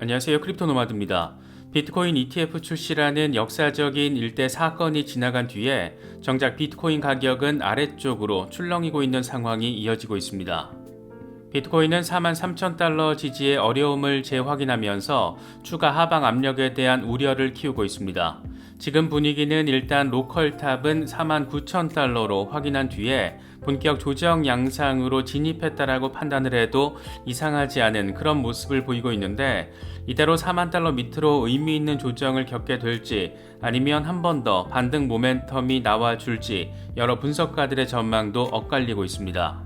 안녕하세요. 크립토 노마드입니다. 비트코인 ETF 출시라는 역사적인 일대 사건이 지나간 뒤에 정작 비트코인 가격은 아래쪽으로 출렁이고 있는 상황이 이어지고 있습니다. 비트코인은 43,000달러 지지의 어려움을 재확인하면서 추가 하방 압력에 대한 우려를 키우고 있습니다. 지금 분위기는 일단 로컬 탑은 49,000달러로 확인한 뒤에 본격 조정 양상으로 진입했다라고 판단을 해도 이상하지 않은 그런 모습을 보이고 있는데, 이대로 4만 달러 밑으로 의미 있는 조정을 겪게 될지 아니면 한 번 더 반등 모멘텀이 나와줄지 여러 분석가들의 전망도 엇갈리고 있습니다.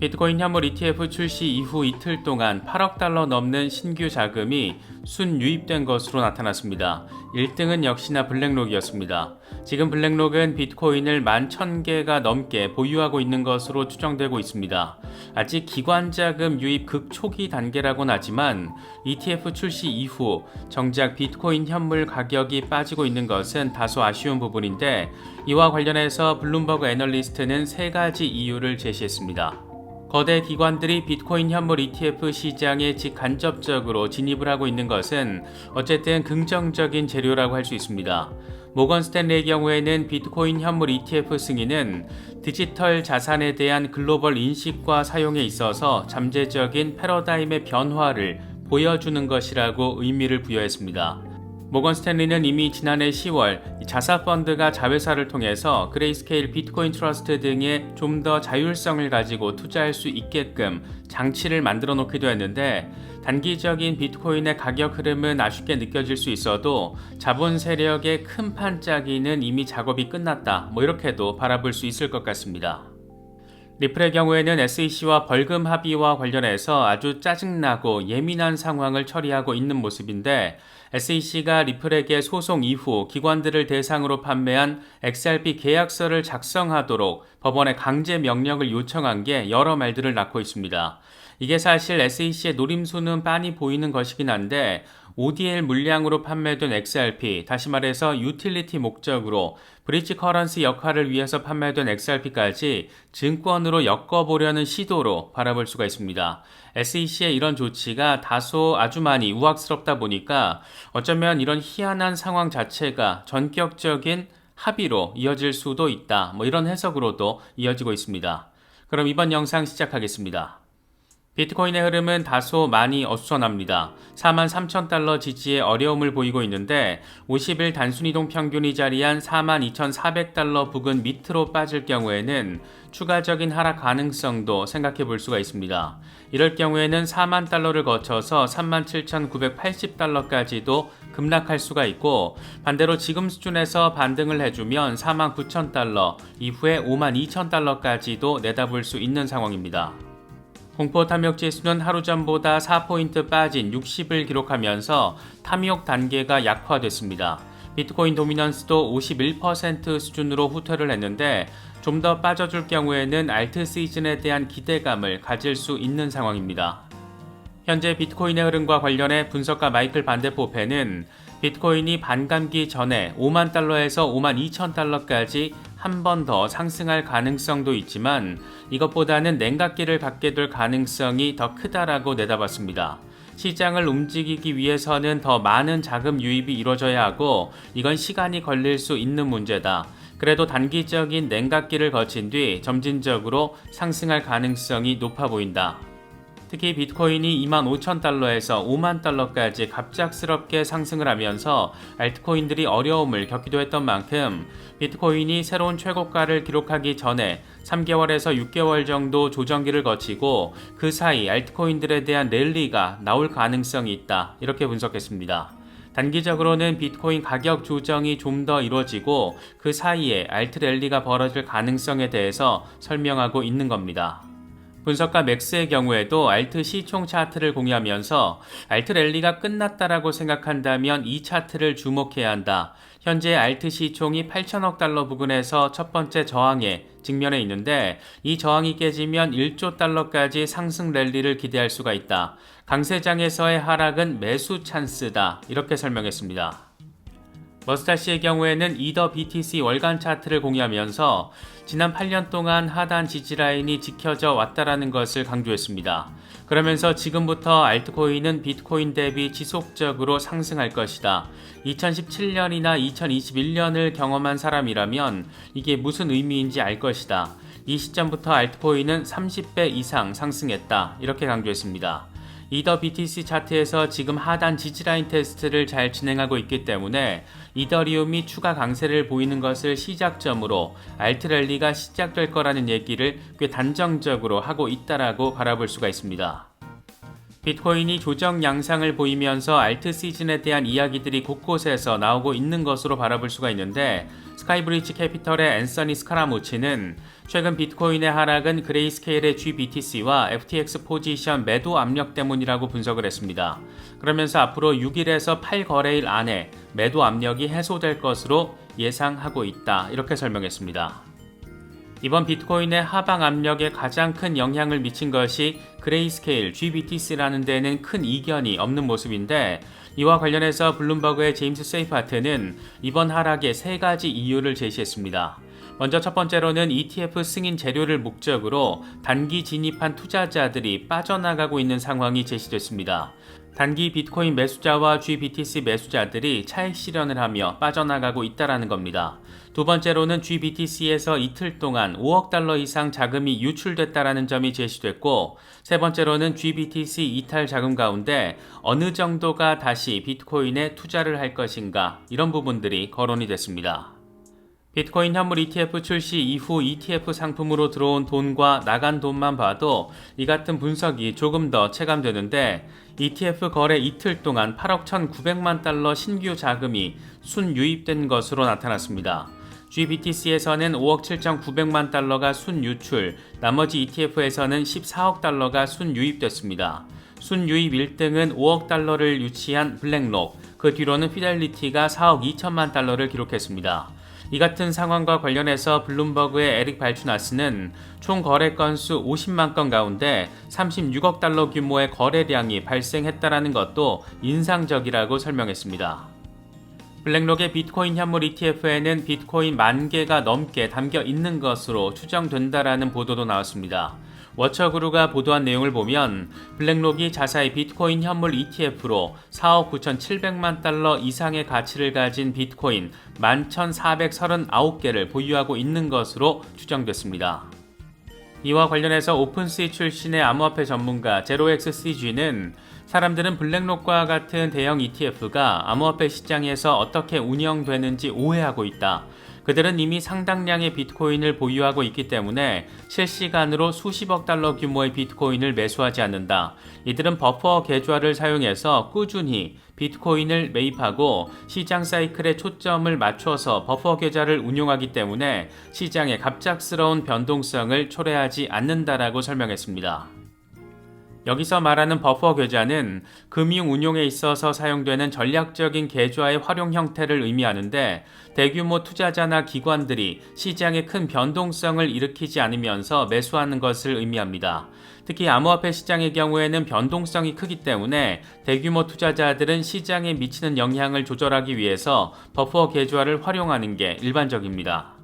비트코인 현물 ETF 출시 이후 이틀 동안 8억 달러 넘는 신규 자금이 순유입된 것으로 나타났습니다. 1등은 역시나 블랙록이었습니다. 지금 블랙록은 비트코인을 11,000개가 넘게 보유하고 있는 것으로 추정되고 있습니다. 아직 기관 자금 유입 극초기 단계라고는 하지만 ETF 출시 이후 정작 비트코인 현물 가격이 빠지고 있는 것은 다소 아쉬운 부분인데, 이와 관련해서 블룸버그 애널리스트는 세 가지 이유를 제시했습니다. 거대 기관들이 비트코인 현물 ETF 시장에 직간접적으로 진입을 하고 있는 것은 어쨌든 긍정적인 재료라고 할 수 있습니다. 모건 스탠리의 경우에는 비트코인 현물 ETF 승인은 디지털 자산에 대한 글로벌 인식과 사용에 있어서 잠재적인 패러다임의 변화를 보여주는 것이라고 의미를 부여했습니다. 모건 스탠리는 이미 지난해 10월 자사펀드가 자회사를 통해서 그레이스케일 비트코인 트러스트 등의 좀 더 자율성을 가지고 투자할 수 있게끔 장치를 만들어 놓기도 했는데, 단기적인 비트코인의 가격 흐름은 아쉽게 느껴질 수 있어도 자본 세력의 큰 판 짜기는 이미 작업이 끝났다, 이렇게도 바라볼 수 있을 것 같습니다. 리플의 경우에는 SEC와 벌금 합의와 관련해서 아주 짜증나고 예민한 상황을 처리하고 있는 모습인데, SEC가 리플에게 소송 이후 기관들을 대상으로 판매한 XRP 계약서를 작성하도록 법원에 강제 명령을 요청한 게 여러 말들을 낳고 있습니다. 이게 사실 SEC의 노림수는 빤히 보이는 것이긴 한데, ODL 물량으로 판매된 XRP, 다시 말해서 유틸리티 목적으로 브릿지 커런시 역할을 위해서 판매된 XRP까지 증권으로 엮어보려는 시도로 바라볼 수가 있습니다. SEC의 이런 조치가 다소 아주 많이 우악스럽다 보니까 어쩌면 이런 희한한 상황 자체가 전격적인 합의로 이어질 수도 있다, 이런 해석으로도 이어지고 있습니다. 그럼 이번 영상 시작하겠습니다. 비트코인의 흐름은 다소 많이 어수선합니다. 43,000달러 지지의 어려움을 보이고 있는데, 50일 단순이동 평균이 자리한 42,400달러 부근 밑으로 빠질 경우에는 추가적인 하락 가능성도 생각해 볼 수가 있습니다. 이럴 경우에는 4만 달러를 거쳐서 37,980달러까지도 급락할 수가 있고, 반대로 지금 수준에서 반등을 해주면 49,000달러, 이후에 52,000달러까지도 내다볼 수 있는 상황입니다. 공포 탐욕 지수는 하루 전보다 4포인트 빠진 60을 기록하면서 탐욕 단계가 약화됐습니다. 비트코인 도미넌스도 51% 수준으로 후퇴를 했는데, 좀 더 빠져줄 경우에는 알트 시즌에 대한 기대감을 가질 수 있는 상황입니다. 현재 비트코인의 흐름과 관련해 분석가 마이클 반데포페는 비트코인이 반감기 전에 5만 달러에서 5만 2천 달러까지 한 번 더 상승할 가능성도 있지만, 이것보다는 냉각기를 갖게 될 가능성이 더 크다라고 내다봤습니다. 시장을 움직이기 위해서는 더 많은 자금 유입이 이루어져야 하고, 이건 시간이 걸릴 수 있는 문제다. 그래도 단기적인 냉각기를 거친 뒤 점진적으로 상승할 가능성이 높아 보인다. 특히 비트코인이 25,000달러에서 5만 달러까지 갑작스럽게 상승을 하면서 알트코인들이 어려움을 겪기도 했던 만큼, 비트코인이 새로운 최고가를 기록하기 전에 3개월에서 6개월 정도 조정기를 거치고 그 사이 알트코인들에 대한 랠리가 나올 가능성이 있다, 이렇게 분석했습니다. 단기적으로는 비트코인 가격 조정이 좀 더 이루어지고 그 사이에 알트 랠리가 벌어질 가능성에 대해서 설명하고 있는 겁니다. 분석가 맥스의 경우에도 알트 시총 차트를 공유하면서 알트 랠리가 끝났다라고 생각한다면 이 차트를 주목해야 한다. 현재 알트 시총이 8천억 달러 부근에서 첫 번째 저항에 직면해 있는데, 이 저항이 깨지면 1조 달러까지 상승 랠리를 기대할 수가 있다. 강세장에서의 하락은 매수 찬스다, 이렇게 설명했습니다. 머스타 씨의 경우에는 이더 BTC 월간 차트를 공유하면서 지난 8년 동안 하단 지지라인이 지켜져 왔다라는 것을 강조했습니다. 그러면서 지금부터 알트코인은 비트코인 대비 지속적으로 상승할 것이다. 2017년이나 2021년을 경험한 사람이라면 이게 무슨 의미인지 알 것이다. 이 시점부터 알트코인은 30배 이상 상승했다. 이렇게 강조했습니다. 이더 BTC 차트에서 지금 하단 지지라인 테스트를 잘 진행하고 있기 때문에 이더리움이 추가 강세를 보이는 것을 시작점으로 알트랠리가 시작될 거라는 얘기를 꽤 단정적으로 하고 있다라고 바라볼 수가 있습니다. 비트코인이 조정 양상을 보이면서 알트 시즌에 대한 이야기들이 곳곳에서 나오고 있는 것으로 바라볼 수가 있는데, 스카이브리지 캐피털의 앤서니 스카라무치는 최근 비트코인의 하락은 그레이스케일의 GBTC와 FTX 포지션 매도 압력 때문이라고 분석을 했습니다. 그러면서 앞으로 6일에서 8거래일 안에 매도 압력이 해소될 것으로 예상하고 있다. 이렇게 설명했습니다. 이번 비트코인의 하방 압력에 가장 큰 영향을 미친 것이 그레이스케일 GBTC라는 데는 큰 이견이 없는 모습인데, 이와 관련해서 블룸버그의 제임스 세이파트는 이번 하락에 3가지 이유를 제시했습니다. 먼저 첫 번째로는 ETF 승인 재료를 목적으로 단기 진입한 투자자들이 빠져나가고 있는 상황이 제시됐습니다. 단기 비트코인 매수자와 GBTC 매수자들이 차익 실현을 하며 빠져나가고 있다는 겁니다. 두 번째로는 GBTC에서 이틀 동안 5억 달러 이상 자금이 유출됐다는 점이 제시됐고, 세 번째로는 GBTC 이탈 자금 가운데 어느 정도가 다시 비트코인에 투자를 할 것인가, 이런 부분들이 거론이 됐습니다. 비트코인 현물 ETF 출시 이후 ETF 상품으로 들어온 돈과 나간 돈만 봐도 이 같은 분석이 조금 더 체감되는데, ETF 거래 이틀 동안 8억 1,900만 달러 신규 자금이 순유입된 것으로 나타났습니다. GBTC에서는 5억 7,900만 달러가 순유출, 나머지 ETF에서는 14억 달러가 순유입됐습니다. 순유입 1등은 5억 달러를 유치한 블랙록, 그 뒤로는 피델리티가 4억 2천만 달러를 기록했습니다. 이 같은 상황과 관련해서 블룸버그의 에릭 발추나스는 총 거래 건수 50만 건 가운데 36억 달러 규모의 거래량이 발생했다는 것도 인상적이라고 설명했습니다. 블랙록의 비트코인 현물 ETF에는 비트코인 10,000개가 넘게 담겨 있는 것으로 추정된다라는 보도도 나왔습니다. 워처그루가 보도한 내용을 보면 블랙록이 자사의 비트코인 현물 ETF로 4억 9,700만 달러 이상의 가치를 가진 비트코인 11,439개를 보유하고 있는 것으로 추정됐습니다. 이와 관련해서 오픈시 출신의 암호화폐 전문가 제로XCG는 사람들은 블랙록과 같은 대형 ETF가 암호화폐 시장에서 어떻게 운영되는지 오해하고 있다. 그들은 이미 상당량의 비트코인을 보유하고 있기 때문에 실시간으로 수십억 달러 규모의 비트코인을 매수하지 않는다. 이들은 버퍼 계좌를 사용해서 꾸준히 비트코인을 매입하고 시장 사이클에 초점을 맞춰서 버퍼 계좌를 운용하기 때문에 시장의 갑작스러운 변동성을 초래하지 않는다라고 설명했습니다. 여기서 말하는 버퍼 계좌는 금융 운용에 있어서 사용되는 전략적인 계좌의 활용 형태를 의미하는데, 대규모 투자자나 기관들이 시장에 큰 변동성을 일으키지 않으면서 매수하는 것을 의미합니다. 특히 암호화폐 시장의 경우에는 변동성이 크기 때문에 대규모 투자자들은 시장에 미치는 영향을 조절하기 위해서 버퍼 계좌를 활용하는 게 일반적입니다.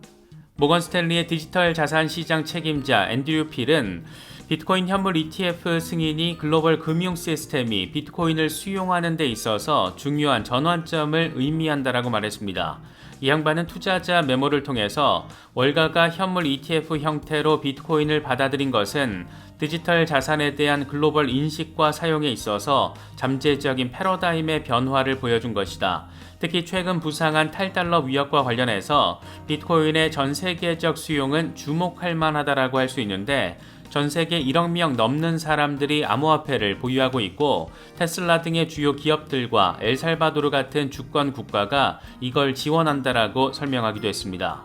모건 스탠리의 디지털 자산 시장 책임자 앤드류 필은 비트코인 현물 ETF 승인이 글로벌 금융 시스템이 비트코인을 수용하는 데 있어서 중요한 전환점을 의미한다라고 말했습니다. 이 양반은 투자자 메모를 통해서 월가가 현물 ETF 형태로 비트코인을 받아들인 것은 디지털 자산에 대한 글로벌 인식과 사용에 있어서 잠재적인 패러다임의 변화를 보여준 것이다. 특히 최근 부상한 탈달러 위협과 관련해서 비트코인의 전 세계적 수용은 주목할 만하다라고 할 수 있는데, 전 세계 1억 명 넘는 사람들이 암호화폐를 보유하고 있고, 테슬라 등의 주요 기업들과 엘살바도르 같은 주권 국가가 이걸 지원한다라고 설명하기도 했습니다.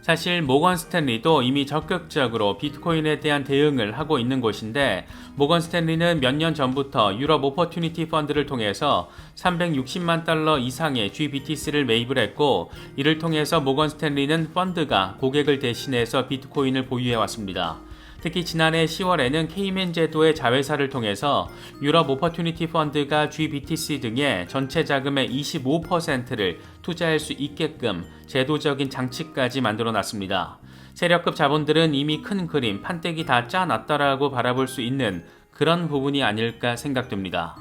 사실 모건 스탠리도 이미 적극적으로 비트코인에 대한 대응을 하고 있는 곳인데, 모건 스탠리는 몇 년 전부터 유럽 오퍼튜니티 펀드를 통해서 360만 달러 이상의 GBTC를 매입을 했고, 이를 통해서 모건 스탠리는 펀드가 고객을 대신해서 비트코인을 보유해 왔습니다. 특히 지난해 10월에는 케이맨 제도의 자회사를 통해서 유럽 오퍼튜니티 펀드가 GBTC 등의 전체 자금의 25%를 투자할 수 있게끔 제도적인 장치까지 만들어 놨습니다. 세력급 자본들은 이미 큰 그림, 판때기 다 짜놨다라고 바라볼 수 있는 그런 부분이 아닐까 생각됩니다.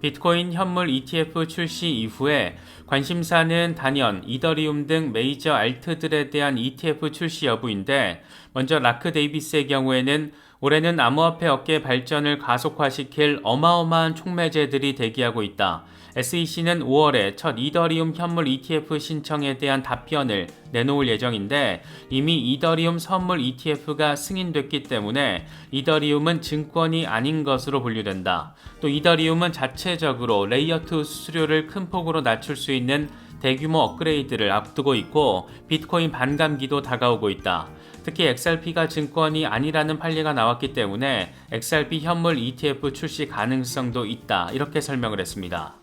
비트코인 현물 ETF 출시 이후에 관심사는 단연 이더리움 등 메이저 알트들에 대한 ETF 출시 여부인데, 먼저 라크 데이비스의 경우에는 올해는 암호화폐 업계 발전을 가속화시킬 어마어마한 촉매제들이 대기하고 있다. SEC는 5월에 첫 이더리움 현물 ETF 신청에 대한 답변을 내놓을 예정인데, 이미 이더리움 선물 ETF가 승인됐기 때문에 이더리움은 증권이 아닌 것으로 분류된다. 또 이더리움은 자체적으로 레이어2 수수료를 큰 폭으로 낮출 수 있는 대규모 업그레이드를 앞두고 있고, 비트코인 반감기도 다가오고 있다. 특히 XRP가 증권이 아니라는 판례가 나왔기 때문에 XRP 현물 ETF 출시 가능성도 있다, 이렇게 설명을 했습니다.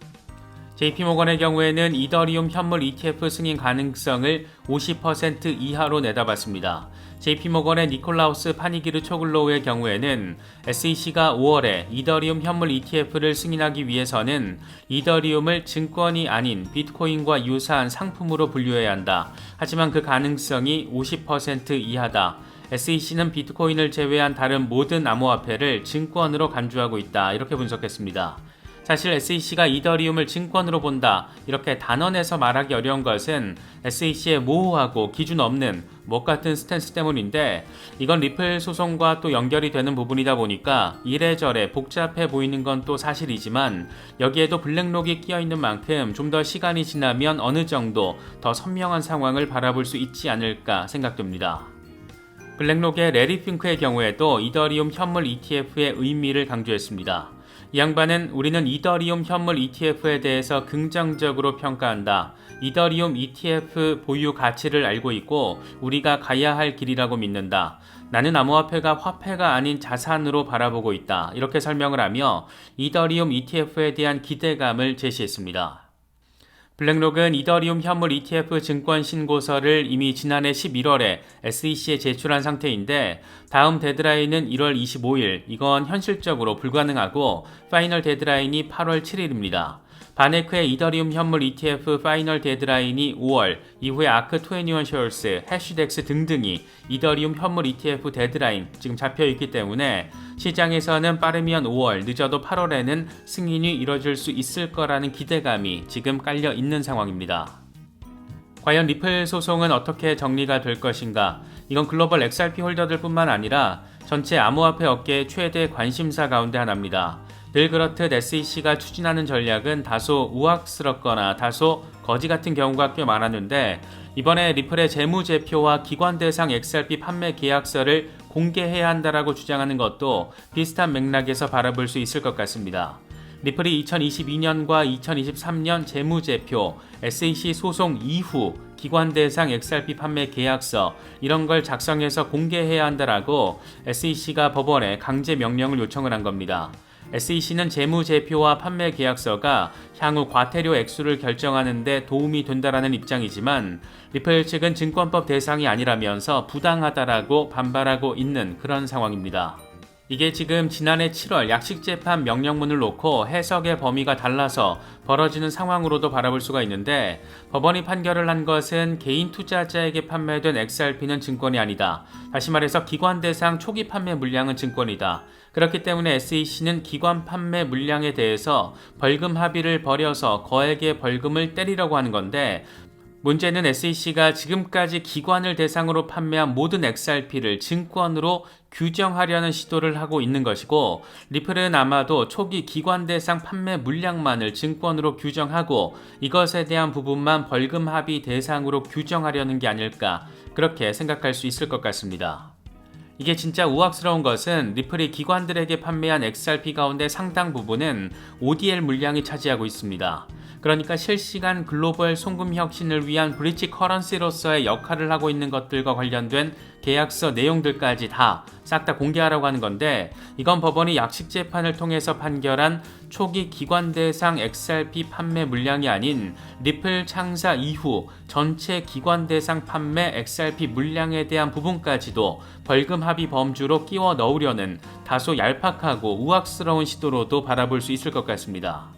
JP모건의 경우에는 이더리움 현물 ETF 승인 가능성을 50% 이하로 내다봤습니다. JP모건의 니콜라우스 파니기르 초글로우의 경우에는 SEC가 5월에 이더리움 현물 ETF를 승인하기 위해서는 이더리움을 증권이 아닌 비트코인과 유사한 상품으로 분류해야 한다. 하지만 그 가능성이 50% 이하다. SEC는 비트코인을 제외한 다른 모든 암호화폐를 증권으로 간주하고 있다, 이렇게 분석했습니다. 사실 SEC가 이더리움을 증권으로 본다, 이렇게 단언해서 말하기 어려운 것은 SEC의 모호하고 기준 없는 못 같은 스탠스 때문인데, 이건 리플 소송과 또 연결이 되는 부분이다 보니까 이래저래 복잡해 보이는 건 또 사실이지만, 여기에도 블랙록이 끼어 있는 만큼 좀 더 시간이 지나면 어느 정도 더 선명한 상황을 바라볼 수 있지 않을까 생각됩니다. 블랙록의 레리 핑크의 경우에도 이더리움 현물 ETF의 의미를 강조했습니다. 이 양반은 우리는 이더리움 현물 ETF에 대해서 긍정적으로 평가한다. 이더리움 ETF 보유 가치를 알고 있고 우리가 가야 할 길이라고 믿는다. 나는 암호화폐가 화폐가 아닌 자산으로 바라보고 있다. 이렇게 설명을 하며 이더리움 ETF에 대한 기대감을 제시했습니다. 블랙록은 이더리움 현물 ETF 증권 신고서를 이미 지난해 11월에 SEC에 제출한 상태인데, 다음 데드라인은 1월 25일, 이건 현실적으로 불가능하고 파이널 데드라인이 8월 7일입니다. 바네크의 이더리움 현물 ETF 파이널 데드라인이 5월, 이후에 아크21 쉐어스, 해시덱스 등등이 이더리움 현물 ETF 데드라인 지금 잡혀있기 때문에 시장에서는 빠르면 5월, 늦어도 8월에는 승인이 이뤄질 수 있을 거라는 기대감이 지금 깔려 있는 상황입니다. 과연 리플 소송은 어떻게 정리가 될 것인가? 이건 글로벌 XRP 홀더들 뿐만 아니라 전체 암호화폐 업계의 최대 관심사 가운데 하나입니다. 늘 그렇듯 SEC가 추진하는 전략은 다소 우악스럽거나 다소 거지 같은 경우가 꽤 많았는데, 이번에 리플의 재무제표와 기관 대상 XRP 판매 계약서를 공개해야 한다라고 주장하는 것도 비슷한 맥락에서 바라볼 수 있을 것 같습니다. 리플이 2022년과 2023년 재무제표, SEC 소송 이후 기관 대상 XRP 판매 계약서 이런 걸 작성해서 공개해야 한다라고 SEC가 법원에 강제 명령을 요청을 한 겁니다. SEC는 재무제표와 판매 계약서가 향후 과태료 액수를 결정하는 데 도움이 된다라는 입장이지만, 리플 측은 증권법 대상이 아니라면서 부당하다라고 반발하고 있는 그런 상황입니다. 이게 지금 지난해 7월 약식재판 명령문을 놓고 해석의 범위가 달라서 벌어지는 상황으로도 바라볼 수가 있는데, 법원이 판결을 한 것은 개인 투자자에게 판매된 XRP는 증권이 아니다. 다시 말해서 기관 대상 초기 판매 물량은 증권이다. 그렇기 때문에 SEC는 기관 판매 물량에 대해서 벌금 합의를 벌여서 거액의 벌금을 때리려고 하는 건데, 문제는 SEC가 지금까지 기관을 대상으로 판매한 모든 XRP를 증권으로 규정하려는 시도를 하고 있는 것이고, 리플은 아마도 초기 기관 대상 판매 물량만을 증권으로 규정하고 이것에 대한 부분만 벌금 합의 대상으로 규정하려는 게 아닐까, 그렇게 생각할 수 있을 것 같습니다. 이게 진짜 우악스러운 것은 리플이 기관들에게 판매한 XRP 가운데 상당 부분은 ODL 물량이 차지하고 있습니다. 그러니까 실시간 글로벌 송금 혁신을 위한 브릿지 커런시로서의 역할을 하고 있는 것들과 관련된 계약서 내용들까지 다 싹 다 공개하라고 하는 건데, 이건 법원이 약식 재판을 통해서 판결한 초기 기관 대상 XRP 판매 물량이 아닌 리플 창사 이후 전체 기관 대상 판매 XRP 물량에 대한 부분까지도 벌금 합의 범주로 끼워 넣으려는 다소 얄팍하고 우악스러운 시도로도 바라볼 수 있을 것 같습니다.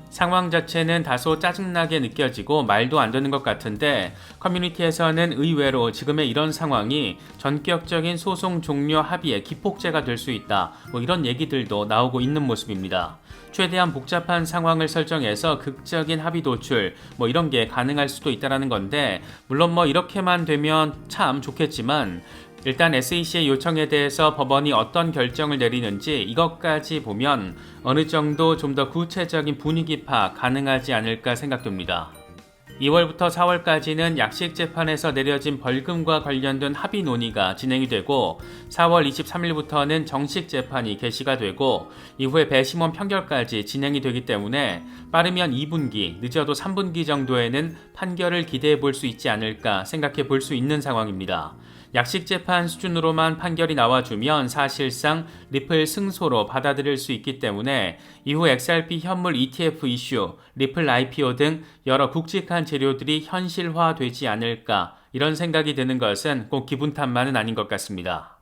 상황 자체는 다소 짜증나게 느껴지고 말도 안 되는 것 같은데, 커뮤니티에서는 의외로 지금의 이런 상황이 전격적인 소송 종료 합의의 기폭제가 될 수 있다, 이런 얘기들도 나오고 있는 모습입니다. 최대한 복잡한 상황을 설정해서 극적인 합의 도출, 이런 게 가능할 수도 있다라는 건데, 물론 이렇게만 되면 참 좋겠지만, 일단 SEC의 요청에 대해서 법원이 어떤 결정을 내리는지 이것까지 보면 어느 정도 좀 더 구체적인 분위기 파악 가능하지 않을까 생각됩니다. 2월부터 4월까지는 약식 재판에서 내려진 벌금과 관련된 합의 논의가 진행이 되고, 4월 23일부터는 정식 재판이 개시가 되고, 이후에 배심원 판결까지 진행이 되기 때문에 빠르면 2분기, 늦어도 3분기 정도에는 판결을 기대해 볼 수 있지 않을까 생각해 볼 수 있는 상황입니다. 약식 재판 수준으로만 판결이 나와주면 사실상 리플 승소로 받아들일 수 있기 때문에 이후 XRP 현물 ETF 이슈, 리플 IPO 등 여러 굵직한 재료들이 현실화되지 않을까, 이런 생각이 드는 것은 꼭 기분 탓만은 아닌 것 같습니다.